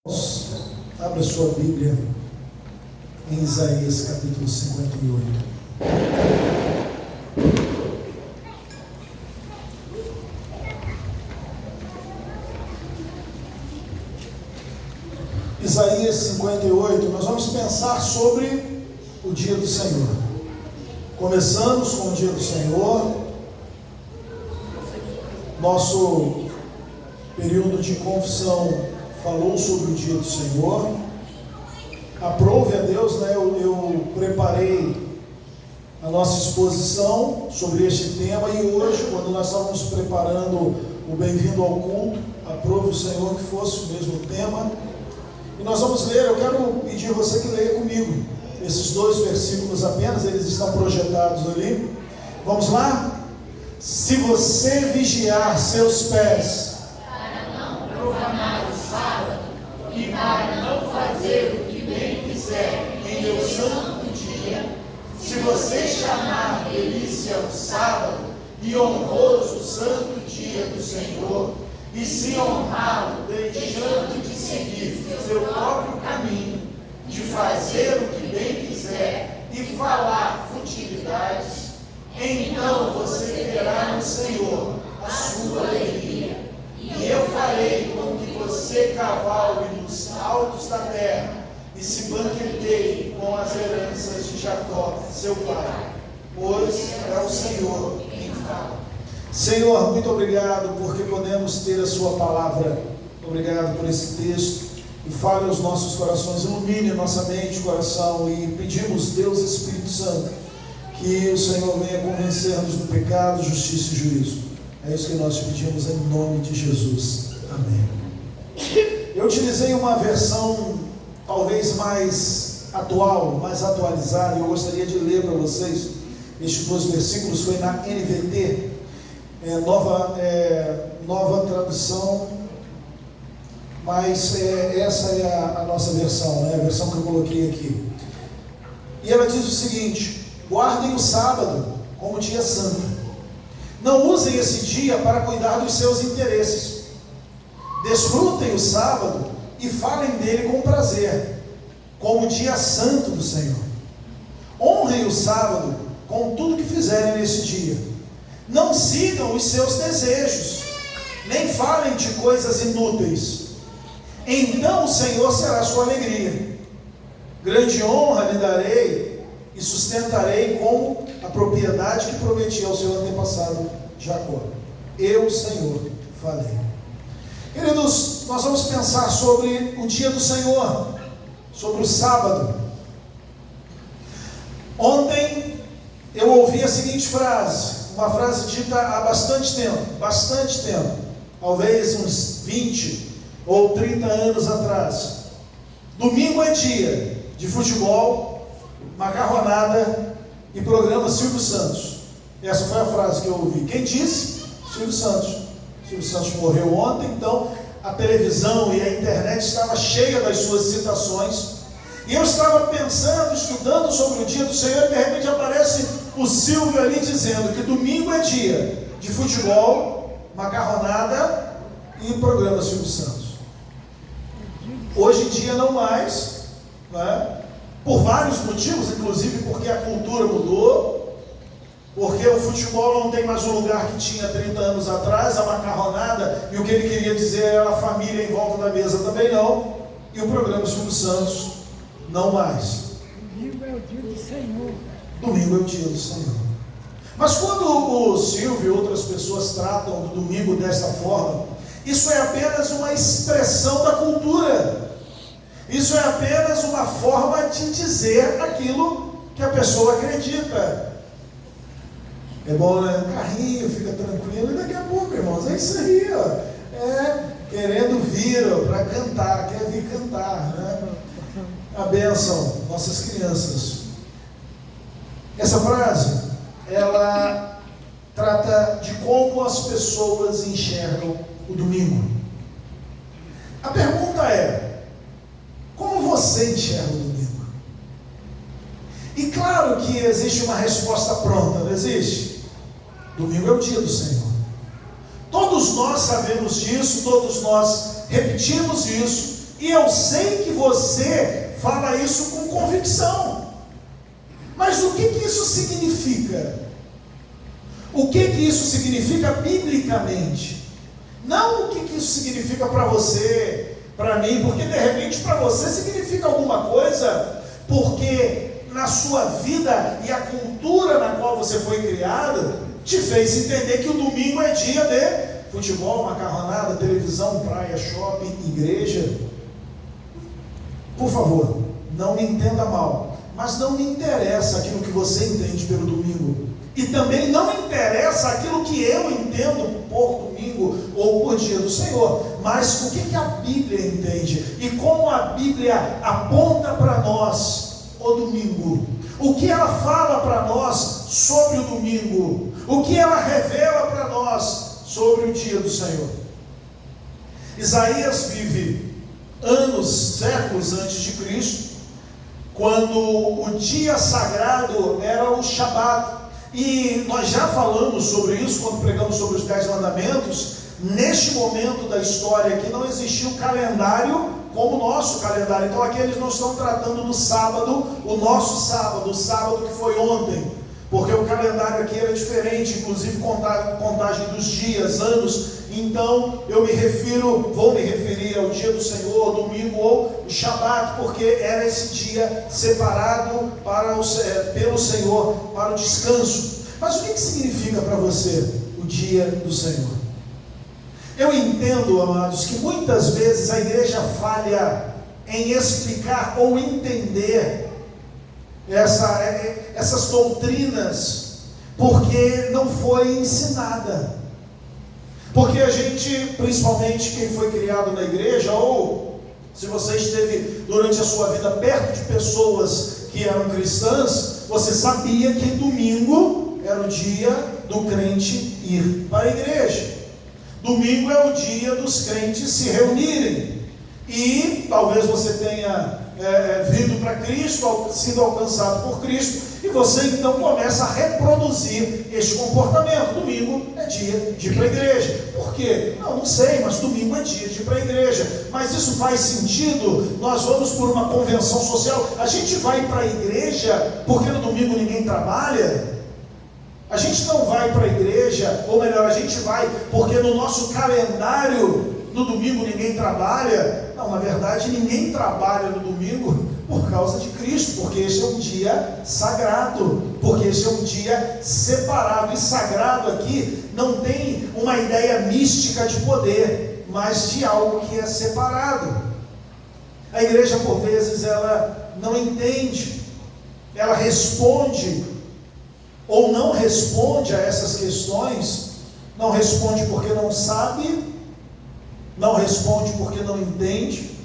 Abra sua Bíblia em Isaías capítulo 58. Isaías 58, nós vamos pensar sobre o dia do Senhor. Começamos com o dia do Senhor, nosso período de confissão falou sobre o dia do Senhor. Aprove a Deus, né? Eu preparei a nossa exposição sobre este tema, e hoje, quando nós estávamos preparando o Bem-vindo ao Culto, aprove o Senhor que fosse o mesmo tema. E nós vamos ler, eu quero pedir a você que leia comigo esses dois versículos apenas, eles estão projetados ali. Vamos lá? Se você vigiar seus pés para não profanar o sábado e para não fazer o que bem quiser em meu santo dia, se você chamar delícia o sábado e honroso o santo dia do Senhor, e se honrá-lo, deixando de seguir seu próprio caminho, de fazer o que bem quiser e falar futilidades, então você terá no Senhor a sua alegria, e eu farei com que você cavalgue nos altos da terra e se banqueteie com as heranças de Jacó, seu pai, pois é o Senhor quem fala. Senhor, muito obrigado porque podemos ter a sua palavra. Obrigado por esse texto. E fale aos nossos corações, ilumine a nossa mente e coração. E pedimos, Deus Espírito Santo, que o Senhor venha convencer-nos do pecado, justiça e juízo. É isso que nós te pedimos em nome de Jesus. Amém. Eu utilizei uma versão talvez mais atual, mais atualizada, e eu gostaria de ler para vocês estes dois versículos. Foi na NVT, nova tradução, mas essa é a nossa versão, a versão que eu coloquei aqui. E ela diz o seguinte: guardem o sábado como dia santo, não usem esse dia para cuidar dos seus interesses, desfrutem o sábado e falem dele com prazer, como dia santo do Senhor. Honrem o sábado com tudo que fizerem nesse dia. Não sigam os seus desejos, nem falem de coisas inúteis. Então o Senhor será sua alegria. Grande honra lhe darei e sustentarei como a propriedade que prometi ao seu antepassado Jacó. Eu, Senhor, falei. Queridos, nós vamos pensar sobre o dia do Senhor, sobre o sábado. Ontem eu ouvi a seguinte frase, uma frase dita há bastante tempo, talvez uns 20 ou 30 anos atrás. Domingo é dia de futebol, macarronada e programa Silvio Santos. Essa foi a frase que eu ouvi. Quem disse? Silvio Santos. Silvio Santos morreu ontem, então a televisão e a internet estava cheia das suas citações. E eu estava pensando, estudando sobre o dia do Senhor, e de repente aparece o Silvio ali dizendo que domingo é dia de futebol, macarronada e programa Silvio Santos. Hoje em dia não mais, por vários motivos, inclusive porque a cultura mudou, porque o futebol não tem mais o lugar que tinha 30 anos atrás, a macarronada, e o que ele queria dizer era a família em volta da mesa também não, e o programa Silvio Santos não mais. Domingo é o dia do Senhor. Domingo é o dia do Senhor. Mas quando o Silvio e outras pessoas tratam do domingo desta forma, isso é apenas uma expressão da cultura. Isso é apenas uma forma de dizer aquilo que a pessoa acredita. É bom, né? Carrinho, fica tranquilo, e daqui a pouco, irmãos, é isso aí, querendo vir para cantar, quer vir cantar, A bênção, nossas crianças. Essa frase, ela trata de como as pessoas enxergam o domingo. A pergunta é: como você enxerga o domingo? E claro que existe uma resposta pronta, não existe? Domingo é o dia do Senhor. Todos nós sabemos disso, todos nós repetimos isso, E eu sei que você fala isso com convicção. Mas o que isso significa? O que isso significa biblicamente? Não o que isso significa para você, para mim, porque de repente para você significa alguma coisa, porque na sua vida e a cultura na qual você foi criado te fez entender que o domingo é dia de futebol, macarronada, televisão, praia, shopping, igreja. Por favor, não me entenda mal, mas não me interessa aquilo que você entende pelo domingo, e também não me interessa aquilo que eu entendo por domingo ou por dia do Senhor, mas o que a Bíblia entende e como a Bíblia aponta para nós o domingo, o que ela fala para nós sobre o domingo, o que ela revela para nós sobre o dia do Senhor. Isaías vive anos, séculos antes de Cristo, quando o dia sagrado era o Shabat, e nós já falamos sobre isso quando pregamos sobre os 10 mandamentos. Neste momento da história aqui não existia um calendário como o nosso calendário. Então aqui eles não estão tratando do sábado, o nosso sábado, o sábado que foi ontem, porque o calendário aqui era diferente, inclusive contagem dos dias, anos. Então eu vou me referir ao dia do Senhor, domingo ou o Shabat, porque era esse dia separado pelo Senhor para o descanso. Mas o que significa para você o dia do Senhor? Eu entendo, amados, que muitas vezes a igreja falha em explicar ou entender essas doutrinas, porque não foi ensinada. Porque a gente, principalmente quem foi criado na igreja, ou se você esteve durante a sua vida perto de pessoas que eram cristãs, você sabia que domingo era o dia do crente ir para a igreja. Domingo é o dia dos crentes se reunirem. E talvez você tenha vindo para Cristo, sido alcançado por Cristo, e você então começa a reproduzir este comportamento. Domingo é dia de ir para a igreja. Por quê? Não sei, mas domingo é dia de ir para a igreja. Mas isso faz sentido? Nós vamos por uma convenção social, a gente vai para a igreja porque no domingo ninguém trabalha? A gente não vai para a igreja, ou melhor, a gente vai porque no nosso calendário no domingo ninguém trabalha? Não, na verdade ninguém trabalha no domingo por causa de Cristo, porque esse é um dia sagrado, porque esse é um dia separado. E sagrado aqui não tem uma ideia mística de poder, mas de algo que é separado. A igreja por vezes ela não entende, ela responde ou não responde a essas questões, não responde porque não sabe, não responde porque não entende,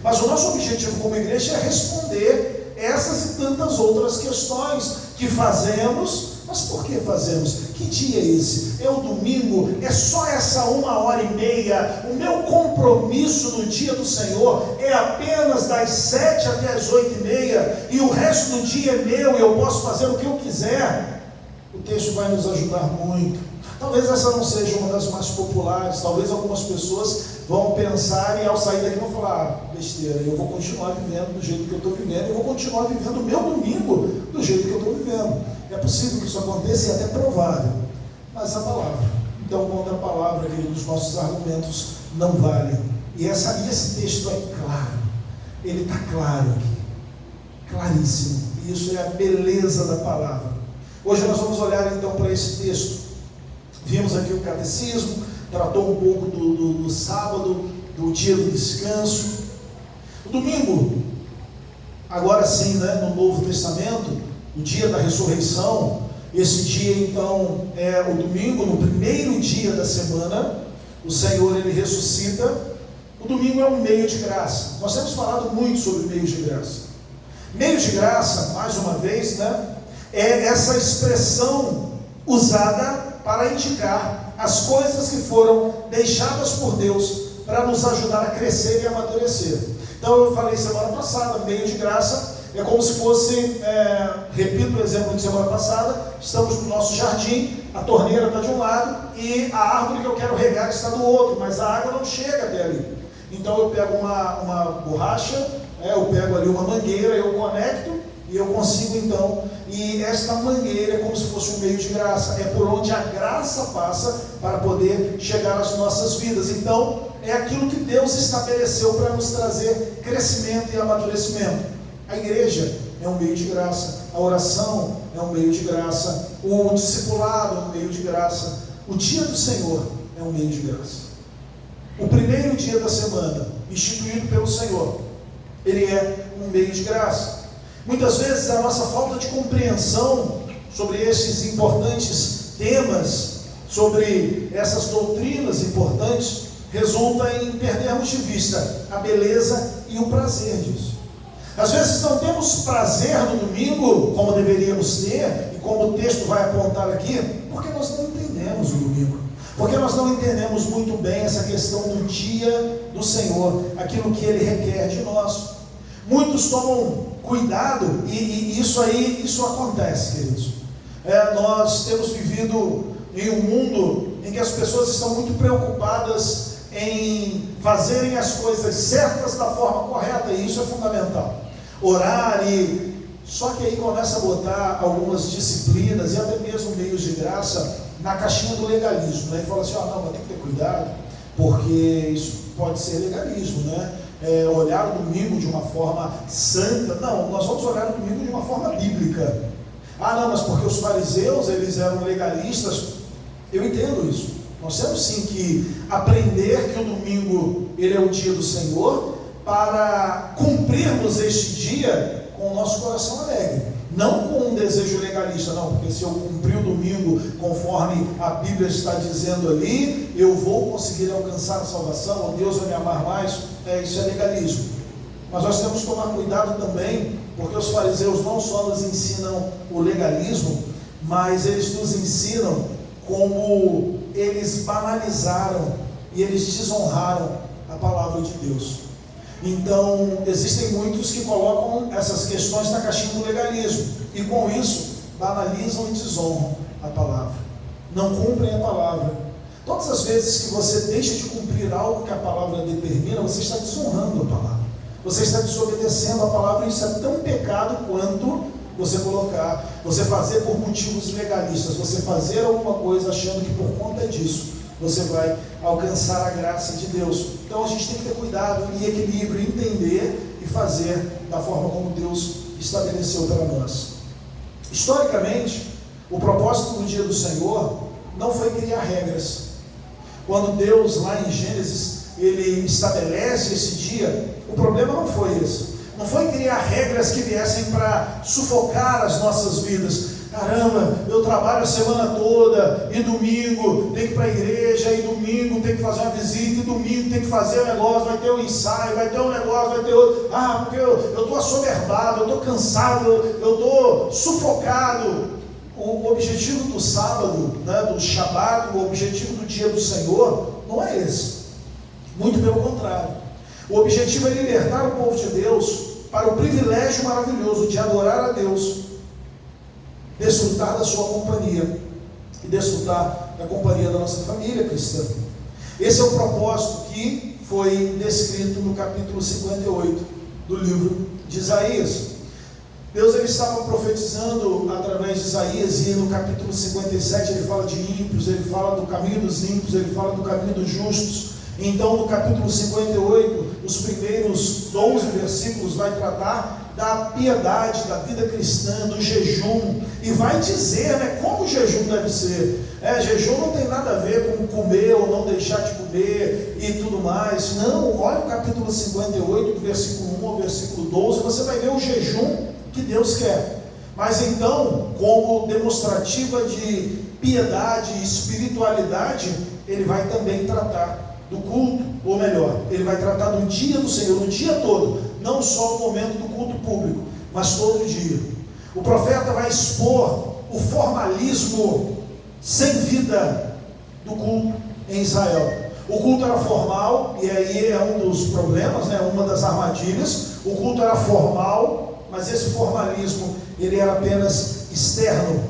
mas o nosso objetivo como igreja é responder essas e tantas outras questões que fazemos. Mas por que fazemos? Que dia é esse? É o domingo? É só essa 1h30? O meu compromisso no dia do Senhor é apenas das 7 até as 8h30 e o resto do dia é meu e eu posso fazer o que eu quiser? O texto vai nos ajudar muito. Talvez essa não seja uma das mais populares, talvez algumas pessoas vão pensar e ao sair daqui vão falar: besteira, eu vou continuar vivendo do jeito que eu estou vivendo, eu vou continuar vivendo o meu domingo do jeito que eu estou vivendo. É possível que isso aconteça e é até provável, mas a palavra, então contra a palavra, os nossos argumentos não valem. E esse texto é claro, ele está claro aqui, claríssimo, e isso é a beleza da palavra. Hoje nós vamos olhar então para esse texto. Vimos aqui o catecismo, tratou um pouco do sábado, do dia do descanso. O domingo, agora sim, no Novo Testamento, o dia da ressurreição, esse dia então é o domingo, no primeiro dia da semana, o Senhor ele ressuscita. O domingo é um meio de graça. Nós temos falado muito sobre meios de graça. Meio de graça, mais uma vez, é essa expressão usada para indicar as coisas que foram deixadas por Deus para nos ajudar a crescer e amadurecer. Então eu falei semana passada, meio de graça é como se fosse, repito o exemplo de semana passada, estamos no nosso jardim, a torneira está de um lado e a árvore que eu quero regar está do outro, mas a água não chega até ali. Então eu pego uma borracha, eu pego ali uma mangueira, eu conecto e eu consigo então, e esta mangueira é como se fosse um meio de graça, é por onde a graça passa para poder chegar às nossas vidas. Então é aquilo que Deus estabeleceu para nos trazer crescimento e amadurecimento. A igreja é um meio de graça, a oração é um meio de graça, o discipulado é um meio de graça, o dia do Senhor é um meio de graça. O primeiro dia da semana, instituído pelo Senhor, ele é um meio de graça. Muitas vezes a nossa falta de compreensão sobre esses importantes temas, sobre essas doutrinas importantes, resulta em perdermos de vista a beleza e o prazer disso. Às vezes não temos prazer no domingo, como deveríamos ter, e como o texto vai apontar aqui, porque nós não entendemos o domingo. Porque nós não entendemos muito bem essa questão do dia do Senhor, aquilo que Ele requer de nós. Muitos tomam cuidado, e isso acontece, queridos. Nós temos vivido em um mundo em que as pessoas estão muito preocupadas em fazerem as coisas certas da forma correta, e isso é fundamental. Orar só que aí começa a botar algumas disciplinas e até mesmo meios de graça na caixinha do legalismo, né? E fala assim, não, mas tem que ter cuidado, porque isso pode ser legalismo, né? Olhar o domingo de uma forma santa. Não, nós vamos olhar o domingo de uma forma bíblica. Não, mas porque os fariseus, eles eram legalistas. Eu entendo isso. Nós temos sim que aprender que o domingo, ele é o dia do Senhor, para cumprirmos este dia com o nosso coração alegre. Não com um desejo legalista, não, porque se eu cumprir o domingo conforme a Bíblia está dizendo ali, eu vou conseguir alcançar a salvação, ou Deus vai me amar mais. Isso é legalismo. Mas nós temos que tomar cuidado também, porque os fariseus não só nos ensinam o legalismo, mas eles nos ensinam como eles banalizaram e eles desonraram a palavra de Deus. Então, existem muitos que colocam essas questões na caixinha do legalismo, e com isso, banalizam e desonram a palavra. Não cumprem a palavra. Todas as vezes que você deixa de cumprir algo que a palavra determina, você está desonrando a palavra. Você está desobedecendo a palavra, e isso é tão pecado quanto você fazer por motivos legalistas, você fazer alguma coisa achando que por conta disso, você vai alcançar a graça de Deus. Então a gente tem que ter cuidado e equilíbrio, entender e fazer da forma como Deus estabeleceu para nós. Historicamente, o propósito do dia do Senhor não foi criar regras. Quando Deus, lá em Gênesis, Ele estabelece esse dia, o problema não foi esse. Não foi criar regras que viessem para sufocar as nossas vidas. Caramba, eu trabalho a semana toda, e domingo tem que ir para a igreja, e domingo tem que fazer uma visita, e domingo tem que fazer um negócio, vai ter um ensaio, vai ter um negócio, vai ter outro. Porque eu estou assoberbado, eu estou cansado, eu estou sufocado. O objetivo do sábado, né, do Shabat, o objetivo do dia do Senhor, não é esse. Muito pelo contrário. O objetivo é libertar o povo de Deus para o privilégio maravilhoso de adorar a Deus, desfrutar da sua companhia e desfrutar da companhia da nossa família cristã. Esse é o propósito que foi descrito no capítulo 58 do livro de Isaías. Deus, ele estava profetizando através de Isaías, e no capítulo 57 ele fala de ímpios, ele fala do caminho dos ímpios, ele fala do caminho dos justos. Então no capítulo 58, os primeiros 12 versículos vai tratar da piedade, da vida cristã, do jejum, e vai dizer, né, como o jejum deve ser. Jejum não tem nada a ver com comer ou não deixar de comer e tudo mais. Não, olha o capítulo 58, do versículo 1 ao versículo 12, você vai ver o jejum que Deus quer. Mas então, como demonstrativa de piedade e espiritualidade, ele vai também tratar do culto, ou melhor, ele vai tratar do dia do Senhor, o dia todo, não só o momento do culto público, mas todo o dia. O profeta vai expor o formalismo sem vida do culto em Israel. O culto era formal, e aí é um dos problemas, né, uma das armadilhas. O culto era formal, mas esse formalismo, ele era apenas externo.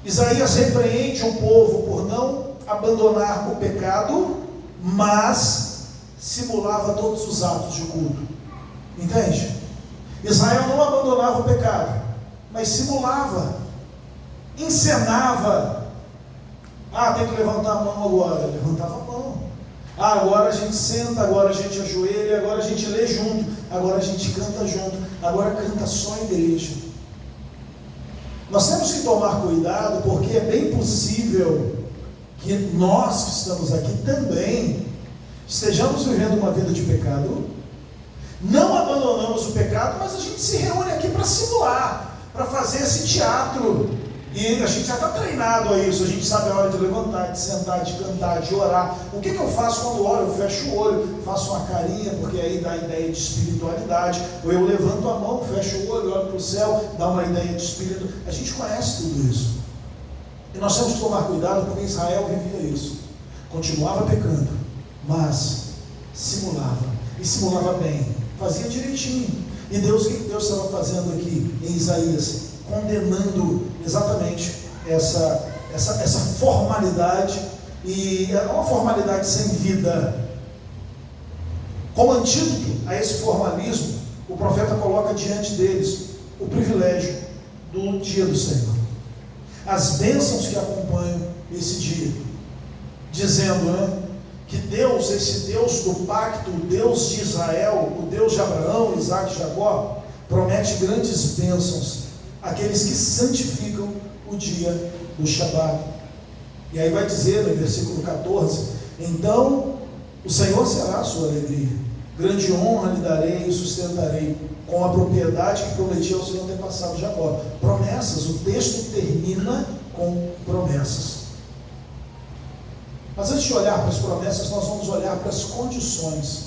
Isaías repreende o povo por não abandonar o pecado, mas simulava todos os atos de culto. Entende? Israel não abandonava o pecado, mas simulava, encenava. Tem que levantar a mão agora. Levantava a mão. Agora a gente senta, agora a gente ajoelha, agora a gente lê junto, agora a gente canta junto, agora canta só a igreja. Nós temos que tomar cuidado, porque é bem possível que nós que estamos aqui também estejamos vivendo uma vida de pecado, não abandonamos o pecado, mas a gente se reúne aqui para simular, para fazer esse teatro, e a gente já está treinado a isso, a gente sabe a hora de levantar, de sentar, de cantar, de orar. O que eu faço quando oro? Eu fecho o olho, faço uma carinha, porque aí dá a ideia de espiritualidade, ou eu levanto a mão, fecho o olho, olho para o céu, dá uma ideia de espírito. A gente conhece tudo isso, e nós temos que tomar cuidado, porque Israel vivia isso, continuava pecando, mas simulava, e simulava bem, fazia direitinho. E Deus, o que Deus estava fazendo aqui em Isaías? Condenando exatamente essa formalidade, e é uma formalidade sem vida. Como antídoto a esse formalismo, o profeta coloca diante deles o privilégio do dia do Senhor, as bênçãos que acompanham esse dia, dizendo, que Deus, esse Deus do pacto, o Deus de Israel, o Deus de Abraão, Isaac e Jacó, promete grandes bênçãos àqueles que santificam o dia do Shabat. E aí vai dizer no versículo 14: então o Senhor será a sua alegria, grande honra lhe darei e sustentarei com a propriedade que prometi ao seu antepassado Jacó. Promessas, o texto termina com promessas. Mas antes de olhar para as promessas, nós vamos olhar para as condições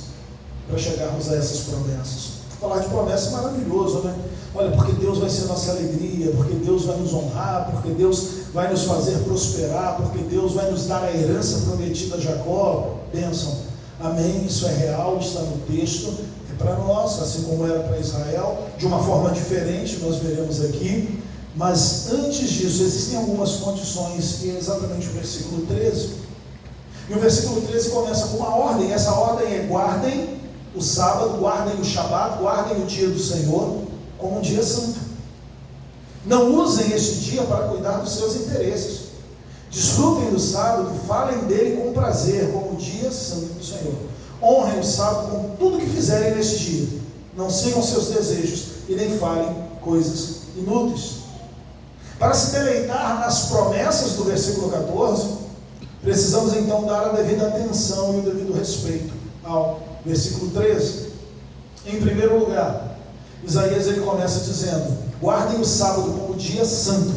para chegarmos a essas promessas. Falar de promessa é maravilhoso, né? Olha, porque Deus vai ser nossa alegria, porque Deus vai nos honrar, porque Deus vai nos fazer prosperar, porque Deus vai nos dar a herança prometida a Jacó. Bênção. Amém, isso é real, está no texto, é para nós, assim como era para Israel, de uma forma diferente, nós veremos aqui. Mas antes disso, existem algumas condições, que é exatamente o versículo 13. E o versículo 13 começa com uma ordem. Essa ordem é: guardem o sábado, guardem o Shabat, guardem o dia do Senhor como um dia santo. Não usem este dia para cuidar dos seus interesses. Desfrutem do sábado e falem dele com prazer, como o dia santo do Senhor. Honrem o sábado com tudo que fizerem neste dia. Não sigam seus desejos e nem falem coisas inúteis. Para se deleitar nas promessas do versículo 14, precisamos então dar a devida atenção e o devido respeito ao versículo 13. Em primeiro lugar, Isaías ele começa dizendo: guardem o sábado como dia santo,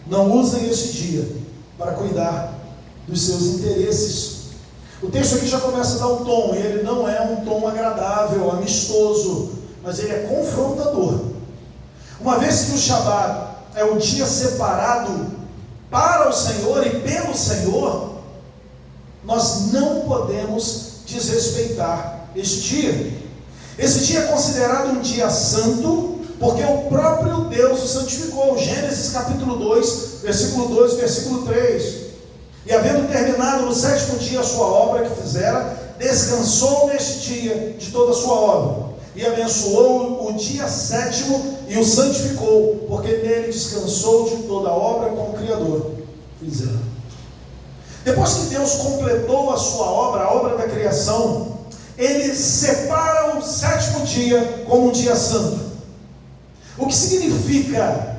não usem este dia para cuidar dos seus interesses. O texto aqui já começa a dar um tom, e ele não é um tom agradável, amistoso, mas ele é confrontador. Uma vez que o Shabat é o dia separado para o Senhor e pelo Senhor, nós não podemos desrespeitar este dia. Esse dia é considerado um dia santo, porque o próprio Deus o santificou. Gênesis capítulo 2, versículo 2, versículo 3. E havendo terminado no 7º dia a sua obra que fizera, descansou neste dia de toda a sua obra, e abençoou o dia 7º e o santificou, porque nele descansou de toda a obra como o Criador fizera. Depois que Deus completou a sua obra, a obra da criação, ele separa o 7º dia como um dia santo. O que significa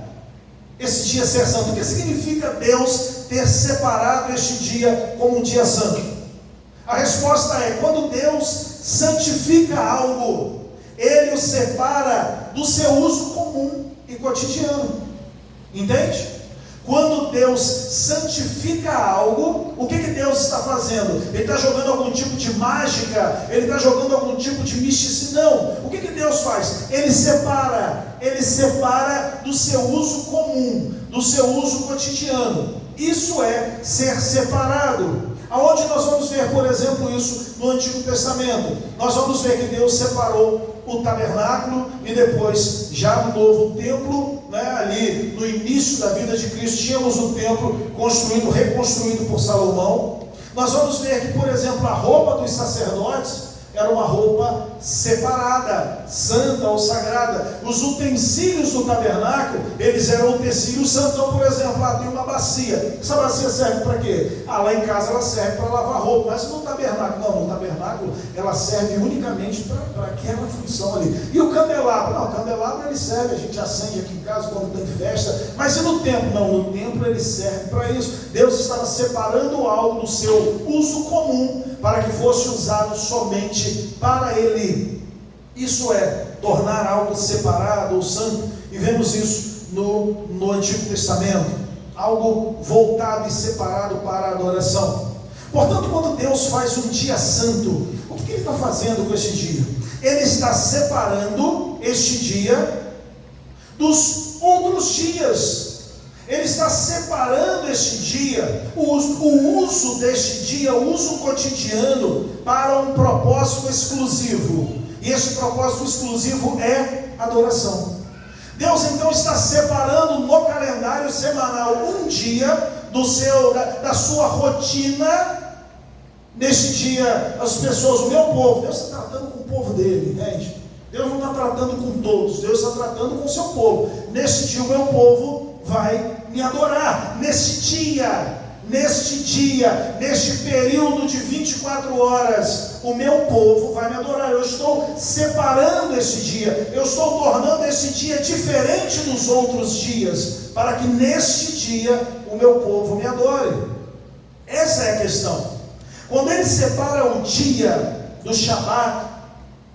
esse dia ser santo? O que significa Deus ter separado este dia como um dia santo? A resposta é: quando Deus santifica algo, ele o separa do seu uso comum e cotidiano. Entende? Quando Deus santifica algo, o que Deus está fazendo? Ele está jogando algum tipo de mágica? Ele está jogando algum tipo de misticismo? Não. O que Deus faz? Ele separa do seu uso comum, do seu uso cotidiano. Isso é ser separado. Aonde nós vamos ver, por exemplo, isso no Antigo Testamento? Nós vamos ver que Deus separou o tabernáculo, e depois, já no novo templo, ali no início da vida de Cristo, tínhamos o templo reconstruído por Salomão. Nós vamos ver que, por exemplo, a roupa dos sacerdotes, era uma roupa separada, santa ou sagrada. Os utensílios do tabernáculo, eles eram utensílios santos. Então, por exemplo, tem uma bacia. Essa bacia serve para quê? Lá em casa ela serve para lavar roupa, mas no tabernáculo, não, no tabernáculo ela serve unicamente para aquela função ali. E o candelabro? Não, o candelabro ele serve, a gente acende aqui em casa quando tem festa, mas e no templo? Não, no templo ele serve para isso. Deus estava separando algo do seu uso comum para que fosse usado somente para Ele. Isso é tornar algo separado ou santo, e vemos isso no Antigo Testamento, algo voltado e separado para a adoração. Portanto, quando Deus faz um dia santo, o que Ele está fazendo com este dia? Ele está separando este dia dos outros dias. Ele está separando este dia, o uso deste dia, o uso cotidiano, para um propósito exclusivo. E este propósito exclusivo é adoração. Deus então está separando no calendário semanal um dia da sua rotina. Neste dia, as pessoas, o meu povo, Deus está tratando com o povo dele, entende? Deus não está tratando com todos, Deus está tratando com o seu povo. Neste dia, o meu povo vai me adorar. Neste período de 24 horas, o meu povo vai me adorar. Eu estou separando esse dia, eu estou tornando esse dia diferente dos outros dias, para que neste dia o meu povo me adore. Essa é a questão. Quando ele separa o dia do Shabat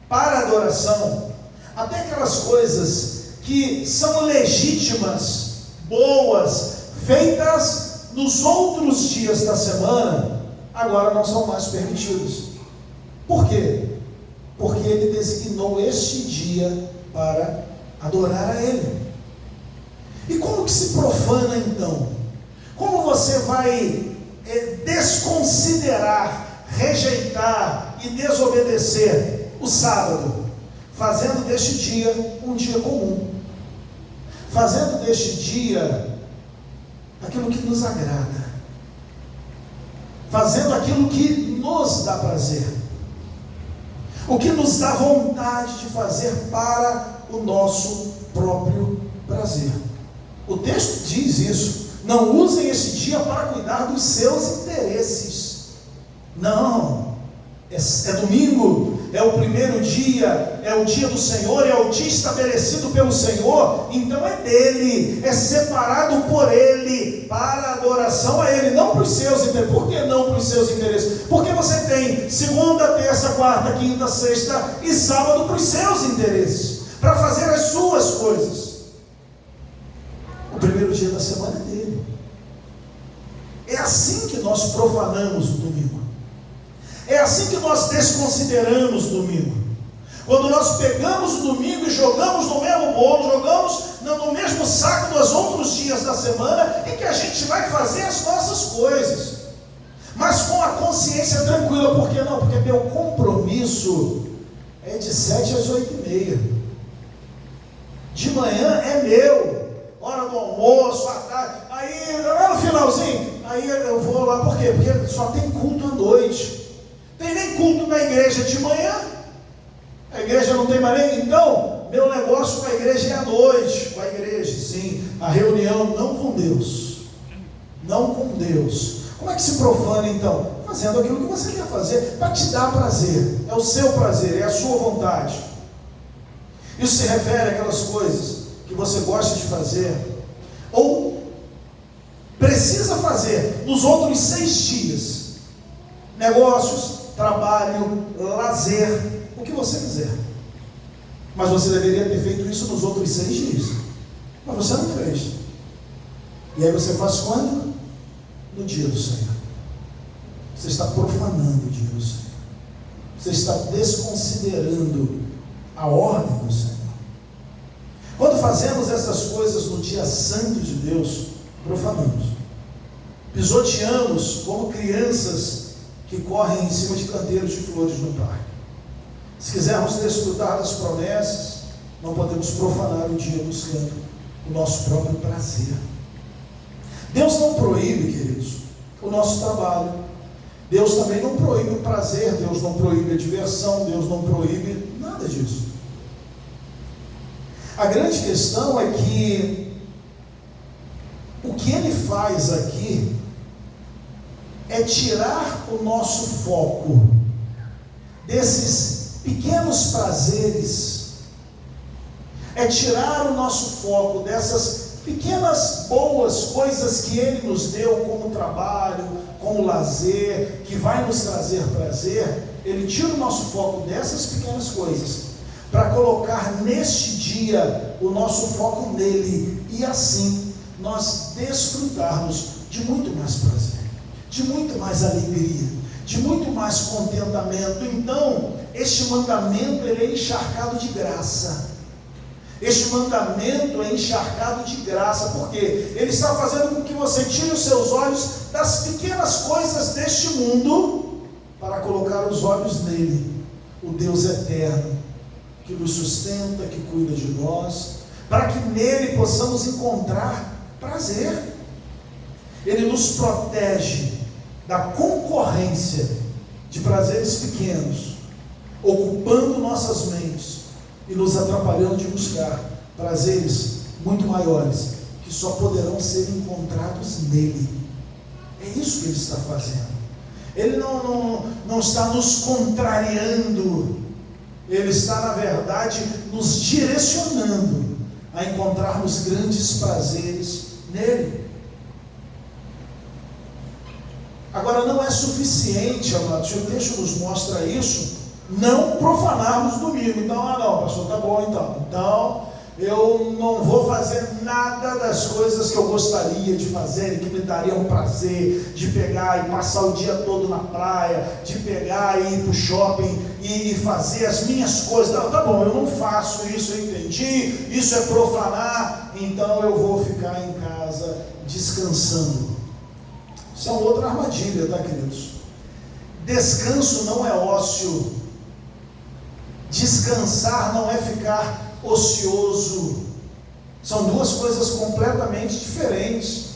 para adoração, até aquelas coisas que são legítimas, boas, feitas nos outros dias da semana, agora não são mais permitidos. Por quê? Porque ele designou este dia para adorar a ele. E como que se profana então? Como você vai desconsiderar, rejeitar e desobedecer o sábado? Fazendo deste dia um dia comum, fazendo deste dia aquilo que nos agrada, fazendo aquilo que nos dá prazer, o que nos dá vontade de fazer para o nosso próprio prazer. O texto diz isso. Não usem esse dia para cuidar dos seus interesses. Não, é domingo, é o primeiro dia, é o dia do Senhor, é o dia estabelecido pelo Senhor, então é dele, é separado por ele, para a adoração a ele, não para os seus interesses. Por que não para os seus interesses? Porque você tem segunda, terça, quarta, quinta, sexta e sábado para os seus interesses, para fazer as suas coisas. O primeiro dia da semana é dele. É assim que nós profanamos o domingo. É assim que nós desconsideramos o domingo. Quando nós pegamos o domingo e jogamos no mesmo bolo, jogamos no mesmo saco dos outros dias da semana, em que a gente vai fazer as nossas coisas, mas com a consciência tranquila. Por que não? Porque meu compromisso é de 7 às 8h30. De manhã é meu, hora do almoço, à tarde, aí lá no finalzinho, aí eu vou lá. Por quê? Porque só tem culto à noite. Tem nem culto na igreja de manhã, a igreja não tem mais nem. Então, meu negócio com a igreja é à noite. Com a igreja, sim, a reunião, não com Deus. Não com Deus. Como é que se profana então? Fazendo aquilo que você quer fazer, para te dar prazer. É o seu prazer, é a sua vontade. Isso se refere àquelas coisas que você gosta de fazer, ou precisa fazer nos outros 6 dias. Negócios, trabalho, lazer, o que você quiser. Mas você deveria ter feito isso nos outros 6 dias. Mas você não fez. E aí você faz quando? No dia do Senhor. Você está profanando o dia do Senhor. Você está desconsiderando a ordem do Senhor. Quando fazemos essas coisas no dia santo de Deus, profanamos. Pisoteamos como crianças que correm em cima de canteiros de flores no parque. Se quisermos desfrutar das promessas, não podemos profanar o dia buscando o nosso próprio prazer. Deus não proíbe, queridos, o nosso trabalho. Deus também não proíbe o prazer, Deus não proíbe a diversão, Deus não proíbe nada disso. A grande questão é que o que ele faz aqui é tirar o nosso foco desses pequenos prazeres, é tirar o nosso foco dessas pequenas boas coisas que ele nos deu como trabalho, como lazer, que vai nos trazer prazer. Ele tira o nosso foco dessas pequenas coisas para colocar neste dia o nosso foco nele, e assim nós desfrutarmos de muito mais prazer, de muito mais alegria, de muito mais contentamento. Então, este mandamento ele é encharcado de graça. Este mandamento é encharcado de graça, porque ele está fazendo com que você tire os seus olhos das pequenas coisas deste mundo para colocar os olhos nele, o Deus eterno, que nos sustenta, que cuida de nós, para que nele possamos encontrar prazer. Ele nos protege da concorrência de prazeres pequenos, ocupando nossas mentes e nos atrapalhando de buscar prazeres muito maiores, que só poderão ser encontrados nele. É isso que ele está fazendo. Ele não está nos contrariando, ele está, na verdade, nos direcionando a encontrarmos grandes prazeres nele. Agora, não é suficiente, amados, o texto nos mostra isso, não profanarmos domingo. Então, não, pastor, tá bom então eu não vou fazer nada das coisas que eu gostaria de fazer e que me daria um prazer, de pegar e passar o dia todo na praia, de pegar e ir para o shopping e fazer as minhas coisas. Não, tá bom, eu não faço isso, eu entendi, isso é profanar, então eu vou ficar em casa descansando. Isso é uma outra armadilha, tá, queridos? Descanso não é ócio. Descansar não é ficar ocioso. São duas coisas completamente diferentes.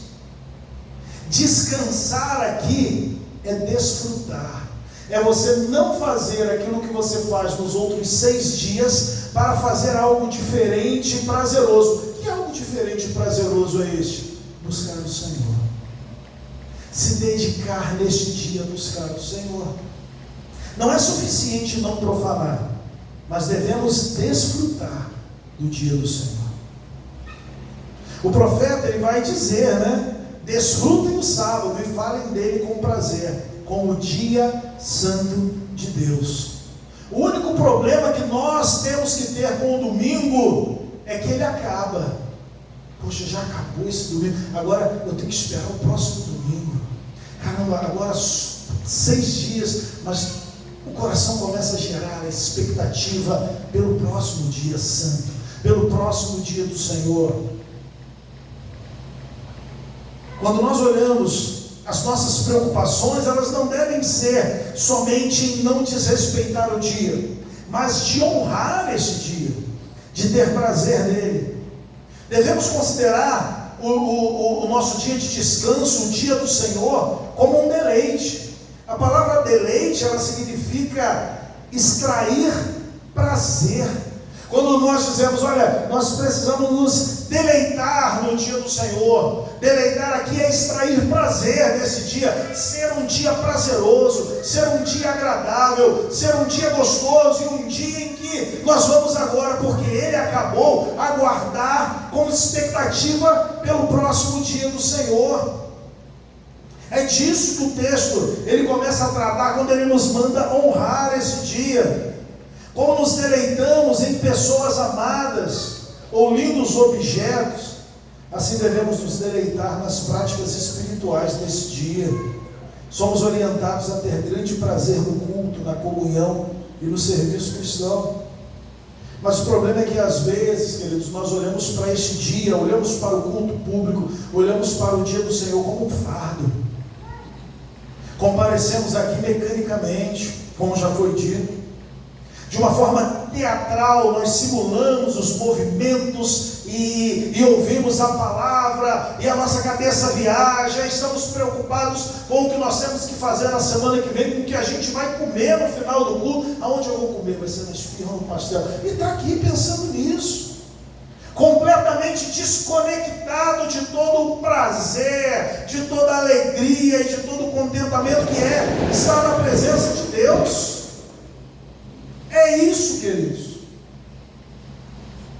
Descansar aqui é desfrutar. É você não fazer aquilo que você faz nos outros 6 dias para fazer algo diferente e prazeroso. Que algo diferente e prazeroso é este? Buscar o Senhor. Se dedicar neste dia a buscar o Senhor. Não é suficiente não profanar, mas devemos desfrutar do dia do Senhor. O profeta ele vai dizer, desfrutem o sábado e falem dele com prazer, como o dia santo de Deus. O único problema que nós temos que ter com o domingo é que ele acaba. Poxa, já acabou esse domingo, agora eu tenho que esperar o próximo domingo. Caramba, agora 6 dias, mas o coração começa a gerar a expectativa pelo próximo dia santo, pelo próximo dia do Senhor. Quando nós olhamos as nossas preocupações, elas não devem ser somente em não desrespeitar o dia, mas de honrar esse dia, de ter prazer nele. Devemos considerar o nosso dia de descanso, o dia do Senhor, como um deleite. A palavra deleite, ela significa extrair prazer. Quando nós dizemos, olha, nós precisamos nos deleitar no dia do Senhor. Deleitar aqui é extrair prazer desse dia, ser um dia prazeroso, ser um dia agradável, ser um dia gostoso, e um dia em que nós vamos agora, porque ele acabou, aguardar com expectativa pelo próximo dia do Senhor. É disso que o texto ele começa a tratar quando ele nos manda honrar esse dia. Como nos deleitamos em pessoas amadas ou lindos objetos, assim devemos nos deleitar nas práticas espirituais desse dia. Somos orientados a ter grande prazer no culto, na comunhão e no serviço cristão. Mas o problema é que às vezes, queridos, nós olhamos para este dia, olhamos para o culto público, olhamos para o dia do Senhor como um fardo. Comparecemos aqui mecanicamente, como já foi dito, de uma forma teatral, nós simulamos os movimentos e ouvimos a palavra e a nossa cabeça viaja, estamos preocupados com o que nós temos que fazer na semana que vem, com o que a gente vai comer no final do culto. Aonde eu vou comer? Vai ser na esfirra, no pastel. E está aqui pensando nisso, completamente desconectado de todo o prazer, de toda a alegria e de todo o contentamento que é estar na presença de Deus. É isso, queridos.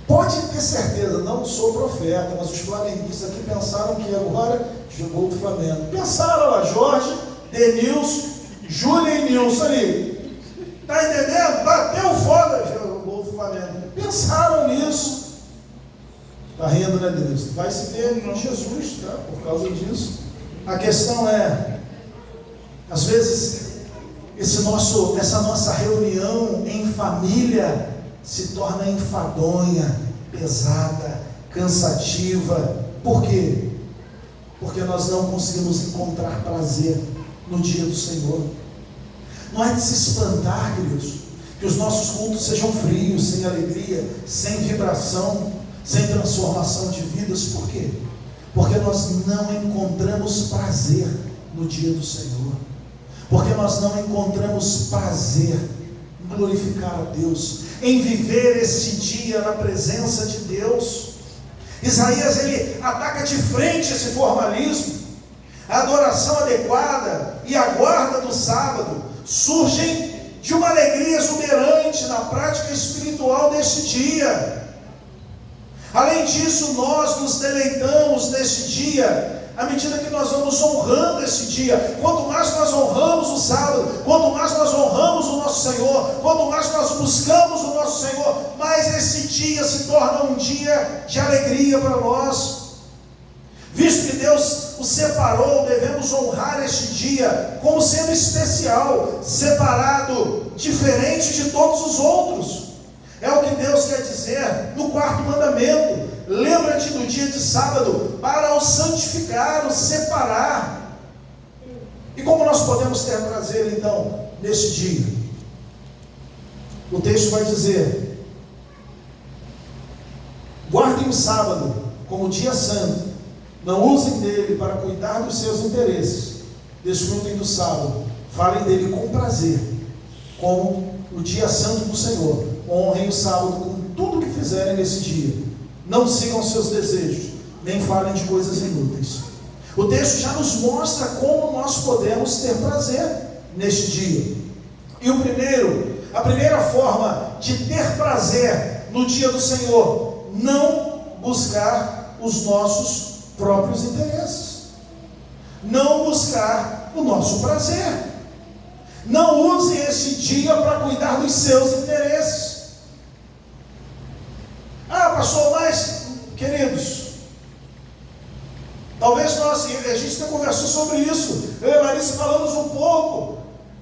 Pode ter certeza, não sou profeta, mas os flamenguistas aqui pensaram que agora jogou o Flamengo. Pensaram lá, Jorge, Denilson, Júlia e Nilson ali. Está entendendo? Bateu foda, jogou o Flamengo. Pensaram nisso. Está rindo, né, Deus? Vai se ver em Jesus, tá? Por causa disso. A questão é, às vezes, essa nossa reunião em família se torna enfadonha, pesada, cansativa. Por quê? Porque nós não conseguimos encontrar prazer no dia do Senhor. Não é de se espantar, queridos, que os nossos cultos sejam frios, sem alegria, sem vibração, sem transformação de vidas. Por quê? Porque nós não encontramos prazer no dia do Senhor. Porque nós não encontramos prazer em glorificar a Deus, em viver este dia na presença de Deus. Isaías, ele ataca de frente esse formalismo. A adoração adequada e a guarda do sábado surgem de uma alegria exuberante na prática espiritual deste dia. Além disso, nós nos deleitamos neste dia à medida que nós vamos honrando esse dia. Quanto mais nós honramos o sábado, quanto mais nós honramos o nosso Senhor, quanto mais nós buscamos o nosso Senhor, mais esse dia se torna um dia de alegria para nós. Visto que Deus o separou, devemos honrar este dia como sendo especial, separado, diferente de todos os outros. É o que Deus quer dizer no 4º mandamento: lembra-te do dia de sábado para o santificar, o separar. E como nós podemos ter prazer então neste dia? O texto vai dizer: guardem o sábado como dia santo, não usem dele para cuidar dos seus interesses, desfrutem do sábado, falem dele com prazer, como o dia santo do Senhor. Honrem o sábado com tudo que fizerem nesse dia. Não sigam seus desejos, nem falem de coisas inúteis. O texto já nos mostra como nós podemos ter prazer neste dia. E a primeira forma de ter prazer no dia do Senhor: não buscar os nossos próprios interesses, não buscar o nosso prazer. Não use esse dia para cuidar dos seus interesses. Ah, pastor, mas, queridos, talvez a gente tenha conversado sobre isso. Eu e a Larissa falamos um pouco.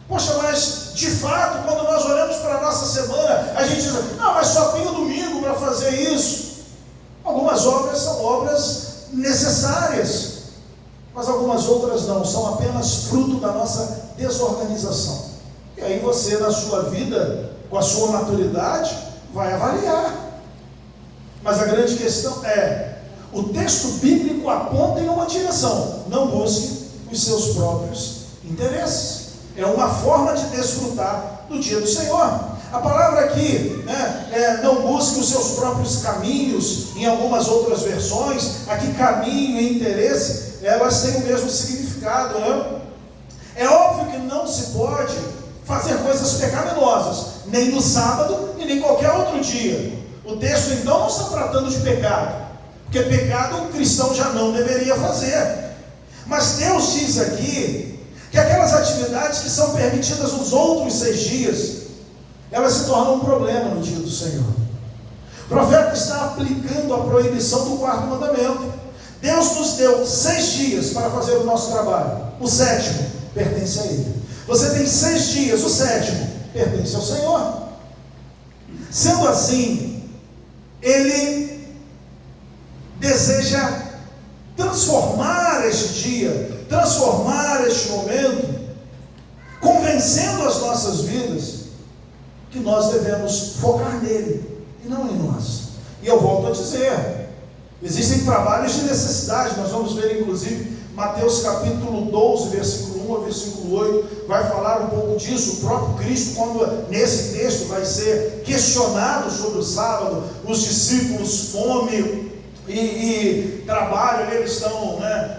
Poxa, mas de fato, quando nós olhamos para a nossa semana, a gente diz: não, mas só tem o domingo para fazer isso. Algumas obras são obras necessárias, mas algumas outras não, são apenas fruto da nossa desorganização. E aí você, na sua vida, com a sua maturidade, vai avaliar. Mas a grande questão é: o texto bíblico aponta em uma direção: não busque os seus próprios interesses. É uma forma de desfrutar do dia do Senhor. A palavra aqui, não busque os seus próprios caminhos. Em algumas outras versões, aqui caminho e interesse, elas têm o mesmo significado, né? É óbvio que não se pode fazer coisas pecaminosas, nem no sábado e nem qualquer outro dia. O texto então não está tratando de pecado, porque pecado o cristão já não deveria fazer. Mas Deus diz aqui que aquelas atividades que são permitidas nos outros 6 dias, elas se tornam um problema no dia do Senhor. O profeta está aplicando a proibição do 4º mandamento. Deus nos deu 6 dias para fazer o nosso trabalho. O 7º pertence a Ele. Você tem 6 dias, o 7º pertence ao Senhor. Sendo assim, Ele deseja transformar este dia, transformar este momento, convencendo as nossas vidas que nós devemos focar nele e não em nós. E eu volto a dizer, existem trabalhos de necessidade. Nós vamos ver inclusive Mateus capítulo 12, versículo 1 a versículo 8, vai falar um pouco disso. O próprio Cristo, quando nesse texto vai ser questionado sobre o sábado, os discípulos, fome e trabalho, eles estão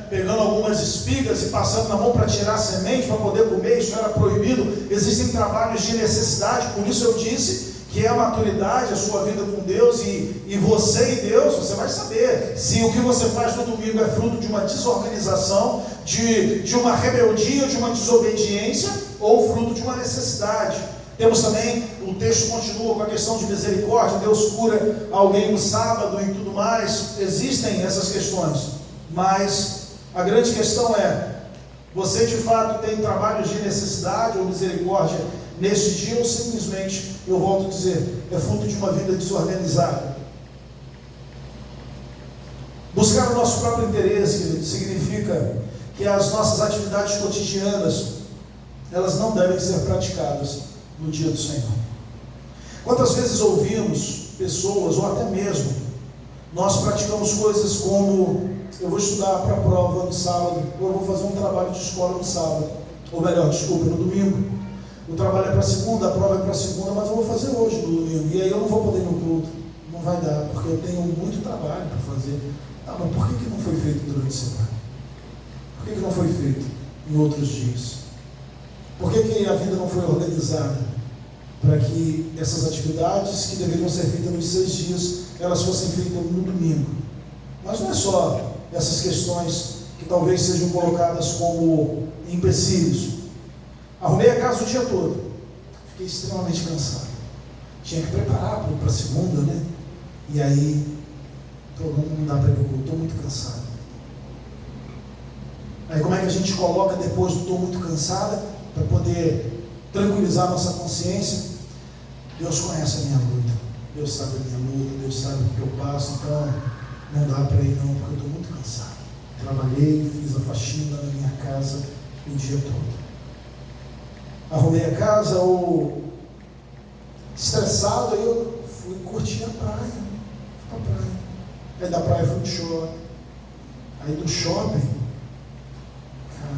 pegando algumas espigas e passando na mão para tirar a semente, para poder comer, isso era proibido. Existem trabalhos de necessidade, por isso eu disse que é a maturidade, a sua vida com Deus, e você e Deus, você vai saber se o que você faz no domingo é fruto de uma desorganização, de uma rebeldia, de uma desobediência, ou fruto de uma necessidade. Temos também, o texto continua com a questão de misericórdia, Deus cura alguém no sábado e tudo mais. Existem essas questões, mas a grande questão é, você de fato tem trabalhos de necessidade ou misericórdia neste dia, ou simplesmente, eu volto a dizer, é fruto de uma vida desorganizada? Buscar o nosso próprio interesse significa que as nossas atividades cotidianas, elas não devem ser praticadas no dia do Senhor. Quantas vezes ouvimos pessoas, ou até mesmo, nós praticamos coisas como, eu vou estudar para a prova no sábado, ou eu vou fazer um trabalho de escola no sábado, ou melhor, desculpa, no domingo. O trabalho é para segunda, a prova é para segunda, mas eu vou fazer hoje no domingo, e aí eu não vou poder ir no culto, não vai dar, porque eu tenho muito trabalho para fazer. Ah, mas por que não foi feito durante a semana? Por que não foi feito em outros dias? Por que a vida não foi organizada para que essas atividades que deveriam ser feitas nos 6 dias, elas fossem feitas no domingo? Mas não é só essas questões que talvez sejam colocadas como empecilhos. Arrumei a casa o dia todo, fiquei extremamente cansado, tinha que preparar para a segunda, e aí não dá para ir, eu estou muito cansado. Aí como é que a gente coloca depois do estou muito cansada, para poder tranquilizar a nossa consciência? Deus conhece a minha luta, Deus sabe a minha luta, Deus sabe o que eu passo, então não dá para ir não, porque eu estou muito cansado. Trabalhei, fiz a faxina na minha casa o dia todo. Arrumei a casa, ou estressado, aí eu fui curtir a praia, fui para a praia. Aí da praia fui no shopping. Aí do shopping,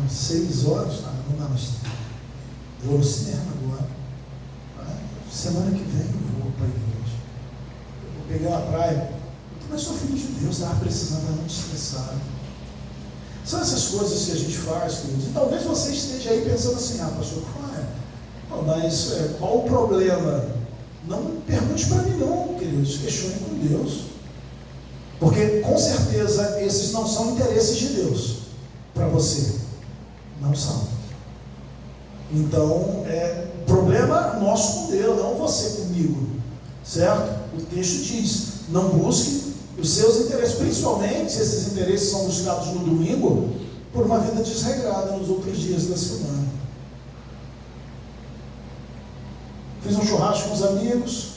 6 horas, não dá mais tempo. Vou no cinema agora. Semana que vem eu vou para a igreja. Eu peguei uma praia, mas sou filho de Deus, estava precisando, estava muito estressado. São essas coisas que a gente faz, queridos. E talvez você esteja aí pensando assim, pastor, mas qual o problema? Não pergunte para mim não, queridos, questione com Deus. Porque com certeza esses não são interesses de Deus para você. Não são. Então, problema nosso com Deus, não você comigo. Certo? O texto diz, não busque os seus interesses, principalmente se esses interesses são buscados no domingo, por uma vida desregrada nos outros dias da semana. Fiz um churrasco com os amigos,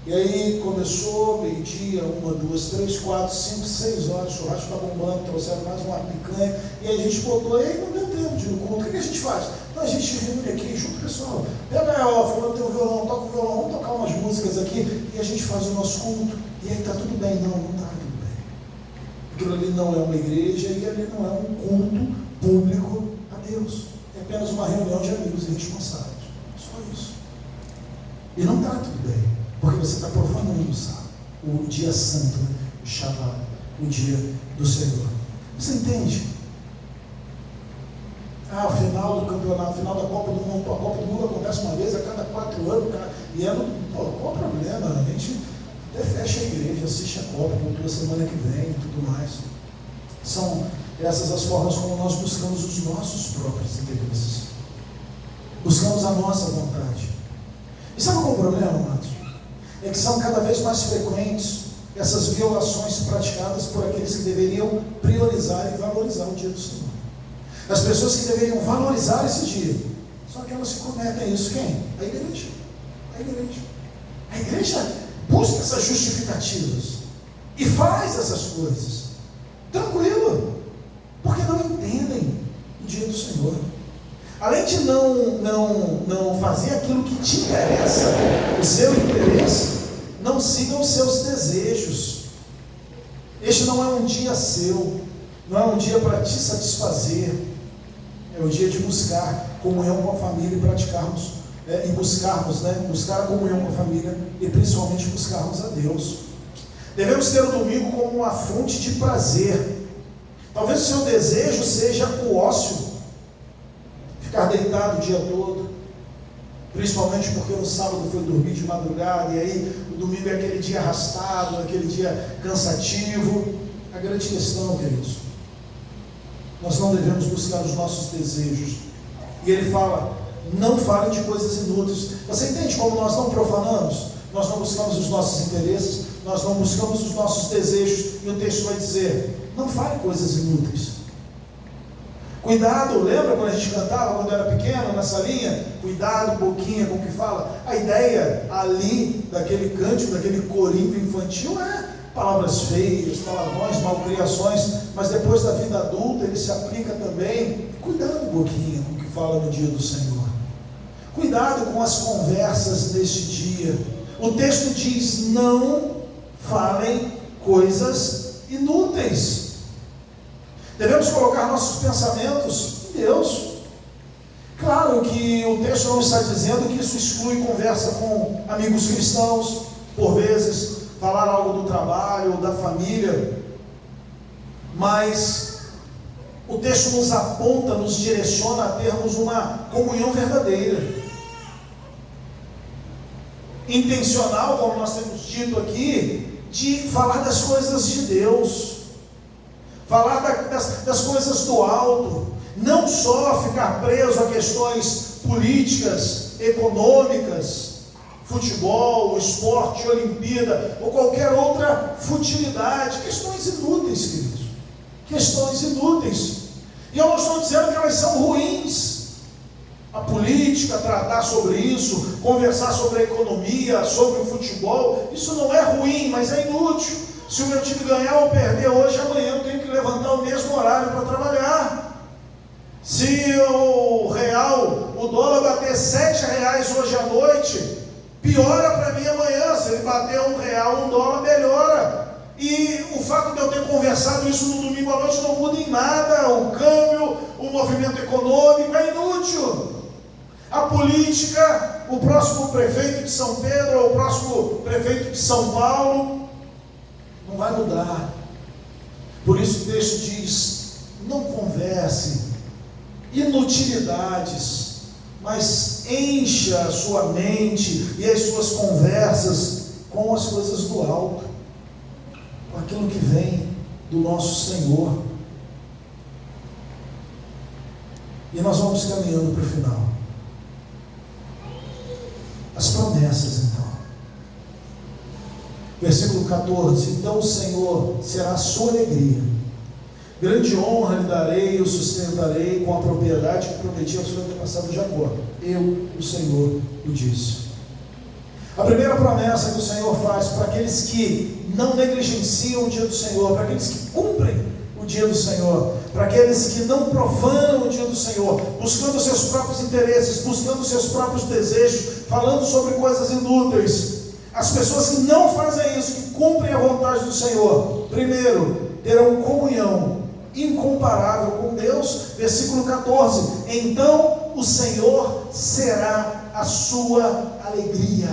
e aí começou meio-dia, 1, 2, 3, 4, 5, 6 horas, o churrasco está bombando, trouxeram mais uma picanha, e aí a gente botou, e aí não deu tempo de ir no culto. O que a gente faz? Então a gente reúne aqui, junto pessoal, pega fulano tem o violão, toca o violão, vamos tocar umas músicas aqui, e a gente faz o nosso culto, e aí está tudo bem. Não está tudo bem. Aquilo ali não é uma igreja, e ali não é um culto público a Deus, é apenas uma reunião de amigos irresponsáveis, só isso. E não está tudo bem, porque você está profanando o sábado, o dia santo, o Shabbat, o dia do Senhor. Você entende? O final do campeonato, o final da Copa do Mundo. A Copa do Mundo acontece uma vez a cada 4 anos, e qual o problema? A gente até fecha a igreja, assiste a Copa, cultua semana que vem e tudo mais. São essas as formas como nós buscamos os nossos próprios interesses. Buscamos a nossa vontade. E sabe qual é o problema, amados? É que são cada vez mais frequentes essas violações praticadas por aqueles que deveriam priorizar e valorizar o dia do Senhor. As pessoas que deveriam valorizar esse dia, são aquelas que cometem isso. Quem? A igreja. A igreja. A igreja busca essas justificativas e faz essas coisas tranquilo, porque não entendem o dia do Senhor. além de não fazer aquilo que te interessa, o seu interesse, não siga os seus desejos. Este não é um dia seu, não é um dia para te satisfazer, é o dia de buscar comunhão com a família e praticarmos, buscar a comunhão com a família e principalmente buscarmos a Deus. Devemos ter o domingo como uma fonte de prazer. Talvez o seu desejo seja o ócio, ficar deitado o dia todo, principalmente porque no sábado foi dormir de madrugada, e aí o domingo é aquele dia arrastado, aquele dia cansativo. A grande questão, queridos, nós não devemos buscar os nossos desejos. E ele fala, não fale de coisas inúteis. Você entende como nós não profanamos? Nós não buscamos os nossos interesses, nós não buscamos os nossos desejos, e o texto vai dizer, não fale coisas inúteis. Cuidado, lembra quando a gente cantava, quando era pequeno, nessa linha? Cuidado, boquinha, com o que fala. A ideia ali, daquele cântico, daquele corinho infantil, é palavras feias, palavrões, malcriações, mas depois da vida adulta, ele se aplica também. Cuidado, boquinha, com o que fala no dia do Senhor. Cuidado com as conversas deste dia. O texto diz, não falem coisas inúteis. Devemos colocar nossos pensamentos em Deus. Claro que o texto não está dizendo que isso exclui conversa com amigos cristãos, por vezes falar algo do trabalho ou da família, mas o texto nos aponta, nos direciona a termos uma comunhão verdadeira, intencional, como nós temos dito aqui, de falar das coisas de Deus, falar das coisas do alto, não só ficar preso a questões políticas, econômicas, futebol, esporte, Olimpíada, ou qualquer outra futilidade, questões inúteis, queridos, questões inúteis. E eu não estou dizendo que elas são ruins. A política, tratar sobre isso, conversar sobre a economia, sobre o futebol, isso não é ruim, mas é inútil. Se o meu time ganhar ou perder hoje, amanhã eu tenho que levantar o mesmo horário para trabalhar. Se o real, o dólar bater R$7 hoje à noite, piora para mim amanhã. Se ele bater R$1, o dólar melhora. E o fato de eu ter conversado isso no domingo à noite não muda em nada. O câmbio, o movimento econômico é inútil. A política, o próximo prefeito de São Pedro, ou o próximo prefeito de São Paulo, não vai mudar. Por isso o texto diz, não converse inutilidades, mas encha a sua mente e as suas conversas com as coisas do alto, com aquilo que vem do nosso Senhor. E nós vamos caminhando para o final. As promessas, então. Versículo 14, então o Senhor será a sua alegria, grande honra lhe darei e o sustentarei com a propriedade que prometi ao seu antepassado Jacó. Eu, o Senhor, o disse. A primeira promessa que o Senhor faz para aqueles que não negligenciam o dia do Senhor, para aqueles que cumprem o dia do Senhor, para aqueles que não profanam o dia do Senhor, buscando seus próprios interesses, buscando seus próprios desejos, falando sobre coisas inúteis. As pessoas que não fazem isso, que cumprem a vontade do Senhor, primeiro, terão comunhão incomparável com Deus. Versículo 14, então o Senhor será a sua alegria.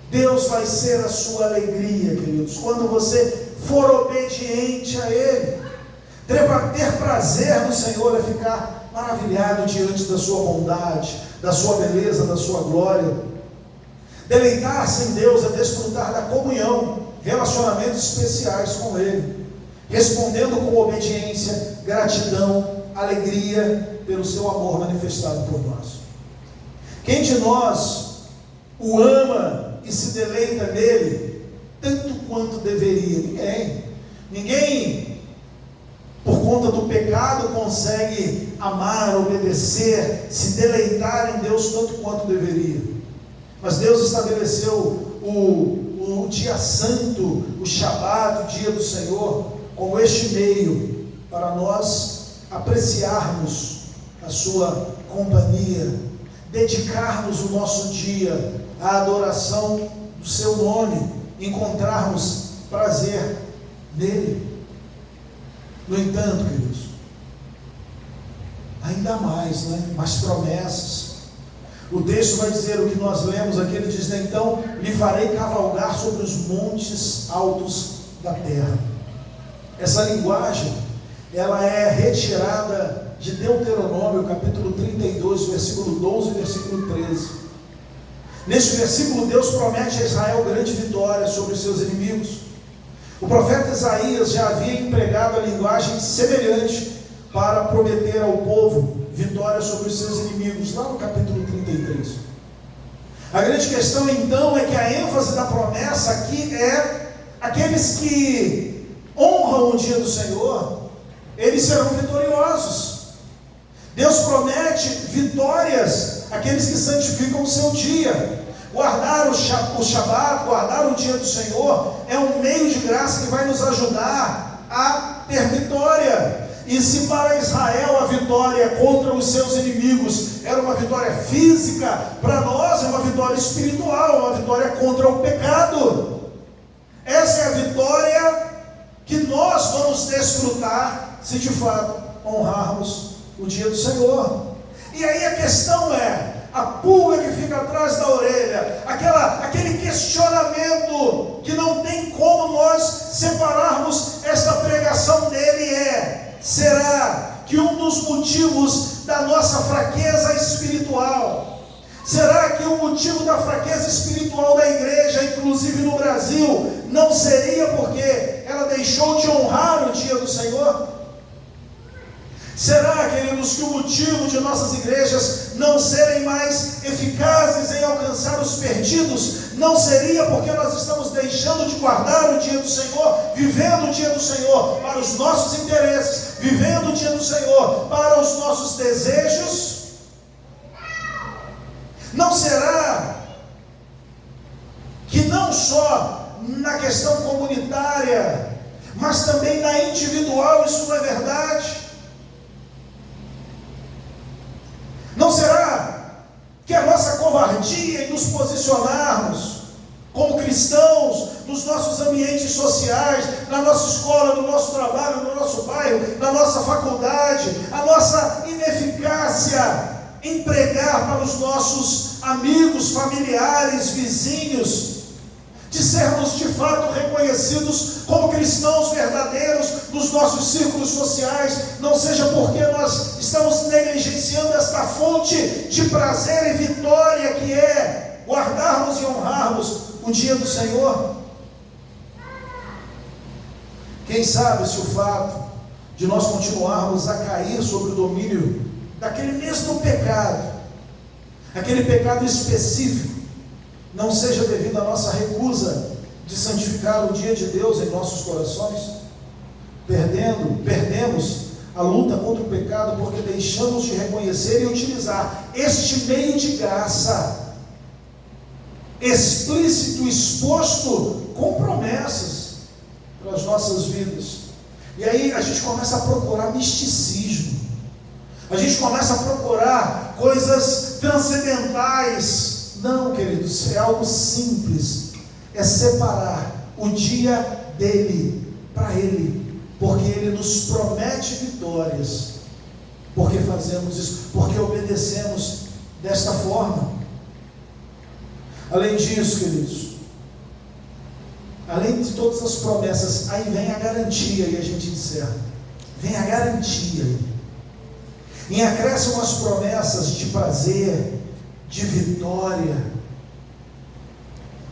Deus vai ser a sua alegria, queridos, quando você for obediente a Ele. Ter prazer no Senhor é ficar maravilhado diante da sua bondade, da sua beleza, da sua glória. Deleitar-se em Deus é desfrutar da comunhão, relacionamentos especiais com Ele, respondendo com obediência, gratidão, alegria pelo seu amor manifestado por nós. Quem de nós o ama e se deleita nele tanto quanto deveria? Ninguém, por conta do pecado, consegue amar, obedecer, se deleitar em Deus tanto quanto deveria. Mas Deus estabeleceu o dia santo, o Shabat, o dia do Senhor, como este meio para nós apreciarmos a sua companhia, dedicarmos o nosso dia à adoração do seu nome, encontrarmos prazer nele. No entanto, queridos, ainda mais, mais promessas. O texto vai dizer o que nós lemos aqui, ele diz: então lhe farei cavalgar sobre os montes altos da terra. Essa linguagem, ela é retirada de Deuteronômio, capítulo 32, versículo 12 e versículo 13. Neste versículo, Deus promete a Israel grande vitória sobre os seus inimigos. O profeta Isaías já havia empregado a linguagem semelhante para prometer ao povo vitória sobre os seus inimigos, lá no capítulo 33. A grande questão então é que a ênfase da promessa aqui é: aqueles que honram o dia do Senhor, eles serão vitoriosos. Deus promete vitórias àqueles que santificam o seu dia. Guardar o Shabat, guardar o dia do Senhor, é um meio de graça que vai nos ajudar a ter vitória. E se para Israel a vitória contra os seus inimigos era uma vitória física, para nós é uma vitória espiritual, uma vitória contra o pecado. Essa é a vitória que nós vamos desfrutar se de fato honrarmos o dia do Senhor. E aí a questão é, a pulga que fica atrás da orelha, aquele questionamento que não tem como nós separarmos esta pregação dele é: será que um dos motivos da nossa fraqueza espiritual, será que o motivo da fraqueza espiritual da igreja, inclusive no Brasil, não seria porque ela deixou de honrar o dia do Senhor? Será, queridos, que o motivo de nossas igrejas não serem mais eficazes em alcançar os perdidos não seria porque nós estamos deixando de guardar o dia do Senhor, vivendo o dia do Senhor para os nossos interesses, vivendo o dia do Senhor para os nossos desejos? Não será que não só na questão comunitária, mas também na individual isso não é verdade? Não será que a nossa covardia em nos posicionarmos como cristãos nos nossos ambientes sociais, na nossa escola, no nosso trabalho, no nosso bairro, na nossa faculdade, a nossa ineficácia em pregar para os nossos amigos, familiares, vizinhos, de sermos de fato reconhecidos como cristãos verdadeiros nos nossos círculos sociais, não seja porque nós estamos negligenciando esta fonte de prazer e vitória que é guardarmos e honrarmos o dia do Senhor? Quem sabe se o fato de nós continuarmos a cair sobre o domínio daquele mesmo pecado, aquele pecado específico, não seja devido à nossa recusa de santificar o dia de Deus em nossos corações, perdemos a luta contra o pecado porque deixamos de reconhecer e utilizar este meio de graça, explícito, exposto, com promessas para as nossas vidas. E aí a gente começa a procurar misticismo, a gente começa a procurar coisas transcendentais. Não, queridos, é algo simples, é separar o dia dele para ele, porque ele nos promete vitórias, porque fazemos isso, porque obedecemos desta forma. Além disso, queridos, além de todas as promessas, aí vem a garantia, e a gente encerra, vem a garantia, em acréscimo às promessas de prazer, de vitória,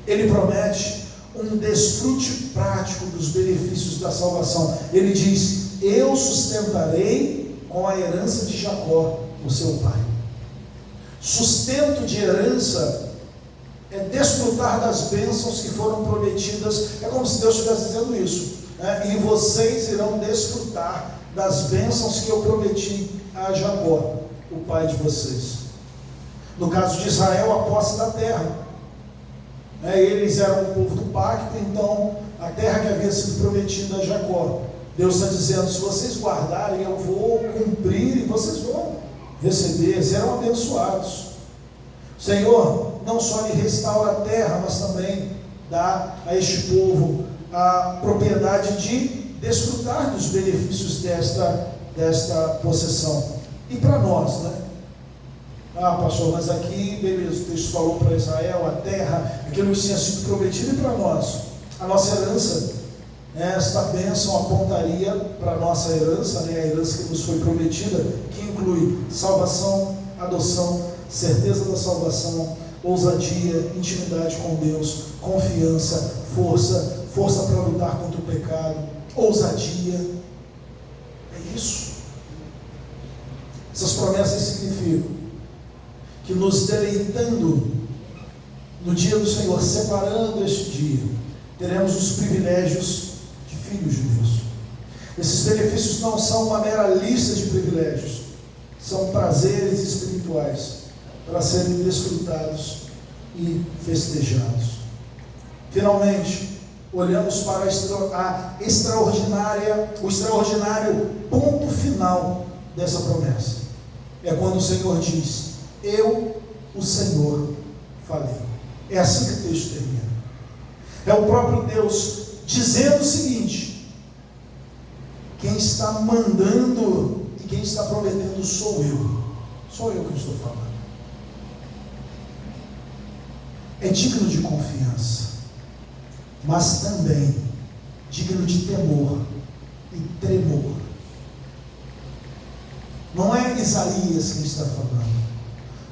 ele promete um desfrute prático dos benefícios da salvação. Ele diz: eu sustentarei com a herança de Jacó, o seu pai. Sustento de herança é desfrutar das bênçãos que foram prometidas. É como se Deus estivesse dizendo isso, né? E vocês irão desfrutar das bênçãos que eu prometi a Jacó, o pai de vocês. No caso de Israel, a posse da terra. Eles eram o povo do pacto, então a terra que havia sido prometida a Jacó, Deus está dizendo: se vocês guardarem, eu vou cumprir e vocês vão receber, serão abençoados. O Senhor não só lhe restaura a terra, mas também dá a este povo a propriedade de desfrutar dos benefícios desta possessão. E para nós, né? Ah, pastor, mas aqui, beleza, o texto falou para Israel, a terra, aquilo que tinha sido prometido, e para nós, a nossa herança, esta bênção apontaria para a nossa herança, né? A herança que nos foi prometida, que inclui salvação, adoção, certeza da salvação, ousadia, intimidade com Deus, confiança, força para lutar contra o pecado, ousadia. É isso. Essas promessas significam que, nos deleitando no dia do Senhor, separando este dia, teremos os privilégios de filhos de Deus. Esses benefícios não são uma mera lista de privilégios, são prazeres espirituais para serem desfrutados e festejados. Finalmente, olhamos para o extraordinário ponto final dessa promessa. É quando o Senhor diz: eu, o Senhor, falei. É assim que o texto termina. É o próprio Deus dizendo o seguinte: quem está mandando e quem está prometendo sou eu. Sou eu que estou falando. É digno de confiança, mas também digno de temor e tremor. Não é Isaías quem está falando,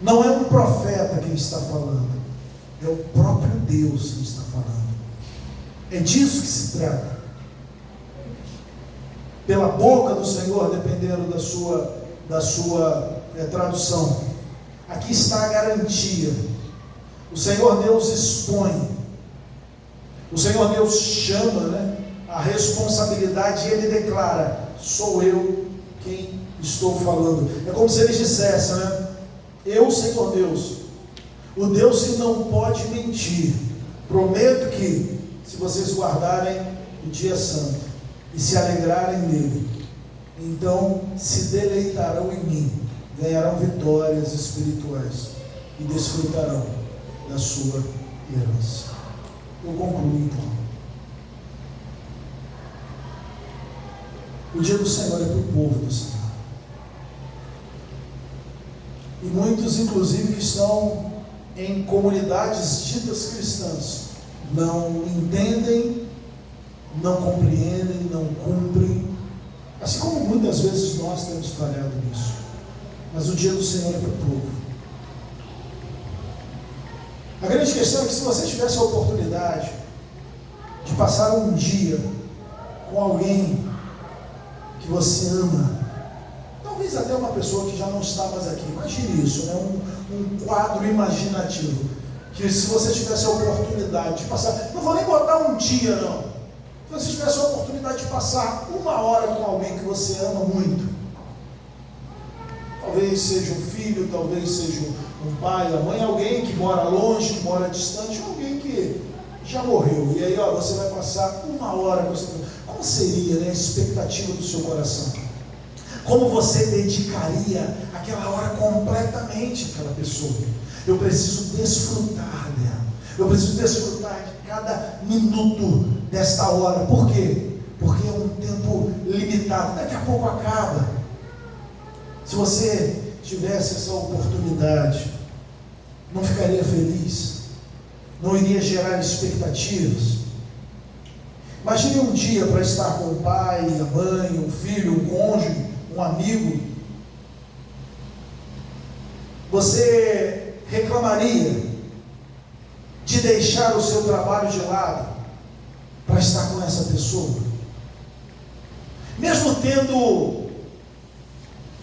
não é um profeta quem está falando, é o próprio Deus quem está falando. É disso que se trata. Pela boca do Senhor, dependendo da sua tradução, aqui está a garantia. O Senhor Deus expõe, o Senhor Deus chama, a responsabilidade, e Ele declara: sou eu quem estou falando. É como se Ele dissesse, eu, Senhor Deus, o Deus que não pode mentir, prometo que, se vocês guardarem o dia santo e se alegrarem nele, então se deleitarão em mim, ganharão vitórias espirituais e desfrutarão da sua herança. Eu concluo então. O dia do Senhor é para o povo do Senhor. E muitos, inclusive, que estão em comunidades ditas cristãs, não entendem, não compreendem, não cumprem, assim como muitas vezes nós temos falhado nisso. Mas o dia do Senhor é para o povo. A grande questão é que, se você tivesse a oportunidade de passar um dia com alguém que você ama, talvez até uma pessoa que já não está mais aqui, imagine isso, um quadro imaginativo, que se você tivesse a oportunidade de passar, não vou nem botar um dia não, se você tivesse a oportunidade de passar uma hora com alguém que você ama muito, talvez seja um filho, talvez seja um pai, a mãe, alguém que mora longe, que mora distante, alguém que já morreu, e aí você vai passar uma hora com essa pessoa. Como seria, a expectativa do seu coração? Como você dedicaria aquela hora completamente àquela pessoa? Eu preciso desfrutar dela, eu preciso desfrutar de cada minuto desta hora. Por quê? Porque é um tempo limitado, daqui a pouco acaba. Se você tivesse essa oportunidade, não ficaria feliz? Não iria gerar expectativas? Imagine um dia para estar com o pai, a mãe, um filho, um cônjuge, um amigo. Você reclamaria de deixar o seu trabalho de lado para estar com essa pessoa? Mesmo tendo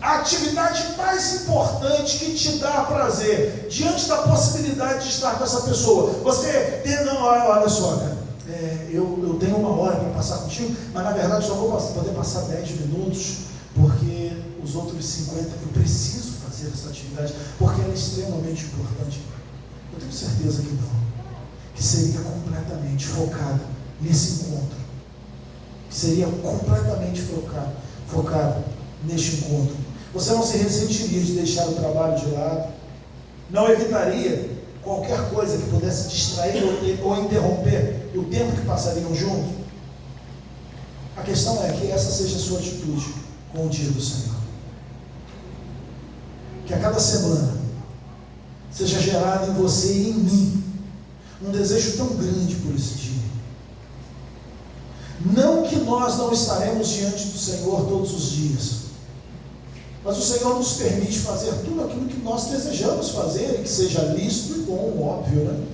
a atividade mais importante que te dá prazer, diante da possibilidade de estar com essa pessoa, você tem, não, olha só, cara, eu tenho uma hora para passar contigo, mas na verdade só vou poder passar 10 minutos, porque os outros 50 eu preciso fazer essa atividade, porque ela é extremamente importante. Eu tenho certeza que não, que seria completamente focado nesse encontro, que seria completamente focado neste encontro. Você não se ressentiria de deixar o trabalho de lado, não evitaria qualquer coisa que pudesse distrair ou interromper o tempo que passariam juntos. A questão é que essa seja a sua atitude com o dia do Senhor. Que a cada semana seja gerado em você e em mim um desejo tão grande por esse dia. Não que nós não estaremos diante do Senhor todos os dias, mas o Senhor nos permite fazer tudo aquilo que nós desejamos fazer e que seja lícito e bom, óbvio, né?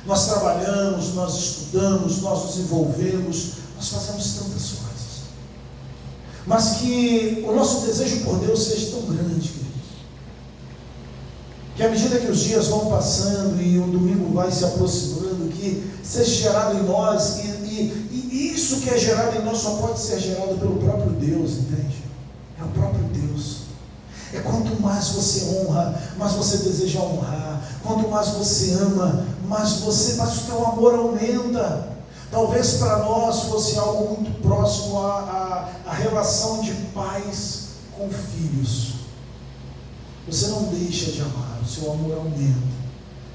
Nós trabalhamos, nós estudamos, nós nos envolvemos, nós fazemos tantas coisas, mas que o nosso desejo por Deus seja tão grande, queridos, que à medida que os dias vão passando e o domingo vai se aproximando, que seja gerado em nós, e isso que é gerado em nós só pode ser gerado pelo próprio Deus, entende? É o próprio Deus. É quanto mais você honra, mais você deseja honrar. Quanto mais você ama, mais o teu amor aumenta. Talvez para nós fosse algo muito próximo à relação de pais com filhos. Você não deixa de amar, o seu amor aumenta.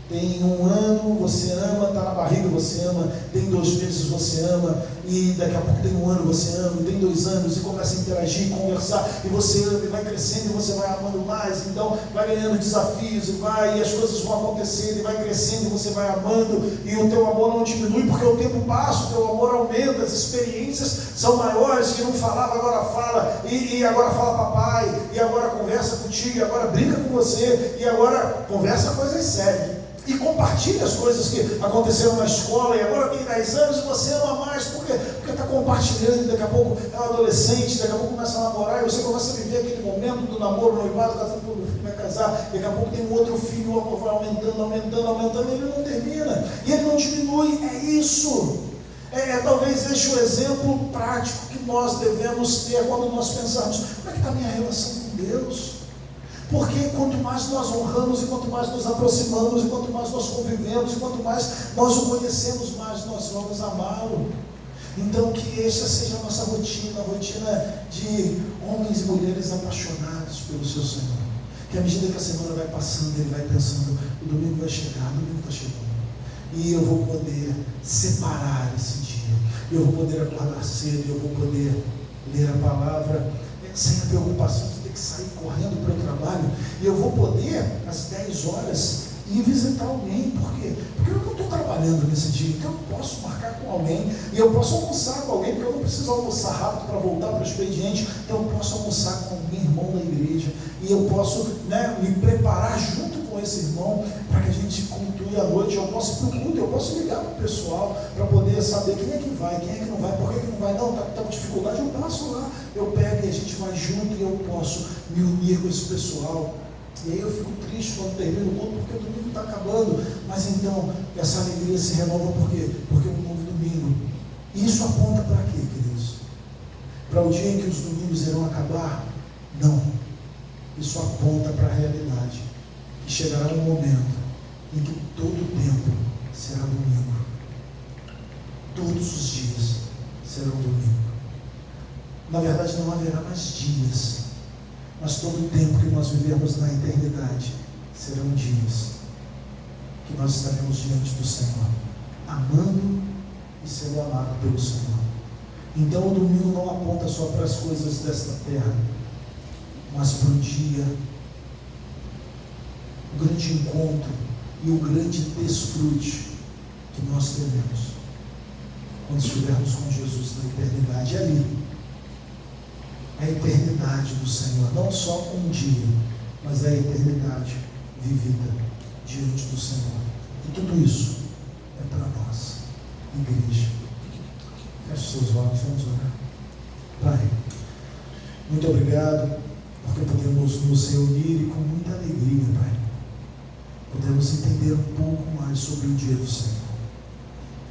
Tem 1 ano, você ama, está na barriga, você ama, tem 2 meses, você ama, e daqui a pouco tem 1 ano, você ama, e tem 2 anos, e começa a interagir, conversar, e você ama, e vai crescendo, e você vai amando mais, então vai ganhando desafios, e as coisas vão acontecendo, e vai crescendo, e você vai amando, e o teu amor não diminui, porque o tempo passa, o teu amor aumenta, as experiências são maiores, que não falava, agora fala, e agora fala papai, e agora conversa contigo, e agora brinca com você, e agora conversa coisas sérias. E compartilha as coisas que aconteceram na escola, e agora tem 10 anos e você ama mais, porque está compartilhando, e daqui a pouco é um adolescente, daqui a pouco começa a namorar, e você começa a viver aquele momento do namoro, noivado, casando, o filho vai casar, daqui a pouco tem um outro filho, o amor vai aumentando, e ele não termina, e ele não diminui. É isso. Talvez este o exemplo prático que nós devemos ter quando nós pensarmos: como é que está a minha relação com Deus? Porque quanto mais nós honramos, e quanto mais nos aproximamos, e quanto mais nós convivemos, e quanto mais nós o conhecemos, mais nós vamos amá-lo. Então que essa seja a nossa rotina, a rotina de homens e mulheres apaixonados pelo seu Senhor. Que à medida que a semana vai passando, ele vai pensando: o domingo vai chegar, o domingo está chegando, e eu vou poder separar esse dia, eu vou poder acordar cedo, eu vou poder ler a palavra sem a preocupação de ter que sair correndo para o trabalho, e eu vou poder, às 10 horas, ir visitar alguém. Por quê? Porque eu não estou trabalhando nesse dia, então eu posso marcar com alguém, e eu posso almoçar com alguém, porque eu não preciso almoçar rápido para voltar para o expediente, então eu posso almoçar com alguém, irmão da igreja, e eu posso me preparar junto com esse irmão, para que a gente conclua a noite. Eu posso ir para o culto, eu posso ligar para o pessoal, para poder saber quem é que vai, quem é que não vai, por que não vai, não, está com dificuldade, eu passo lá, eu pego e a gente vai junto, e eu posso me unir com esse pessoal. E aí eu fico triste quando termino o culto, porque o domingo está acabando, mas então essa alegria se renova. Por quê? Porque é um novo domingo. E isso aponta para quê, queridos? Para o dia em que os domingos irão acabar? Não. Isso aponta para a realidade, que chegará um momento em que todo o tempo será domingo. Todos os dias serão domingo. Na verdade, não haverá mais dias, mas todo o tempo que nós vivermos na eternidade serão dias que nós estaremos diante do Senhor, amando e sendo amado pelo Senhor. Então o domingo não aponta só para as coisas desta terra, mas para o dia, o grande encontro e o grande desfrute que nós teremos quando estivermos com Jesus na eternidade. Ali, a eternidade do Senhor, não só um dia, mas a eternidade vivida diante do Senhor. E tudo isso é para nós, igreja. Feche seus olhos, vamos orar. Pai, muito obrigado, porque podemos nos reunir, e com muita alegria, Pai, podemos entender um pouco mais sobre o dia do Senhor.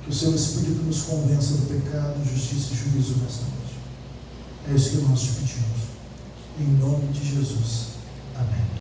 Que o Seu Espírito nos convença do pecado, justiça e juízo nesta noite. É isso que nós te pedimos, em nome de Jesus. Amém.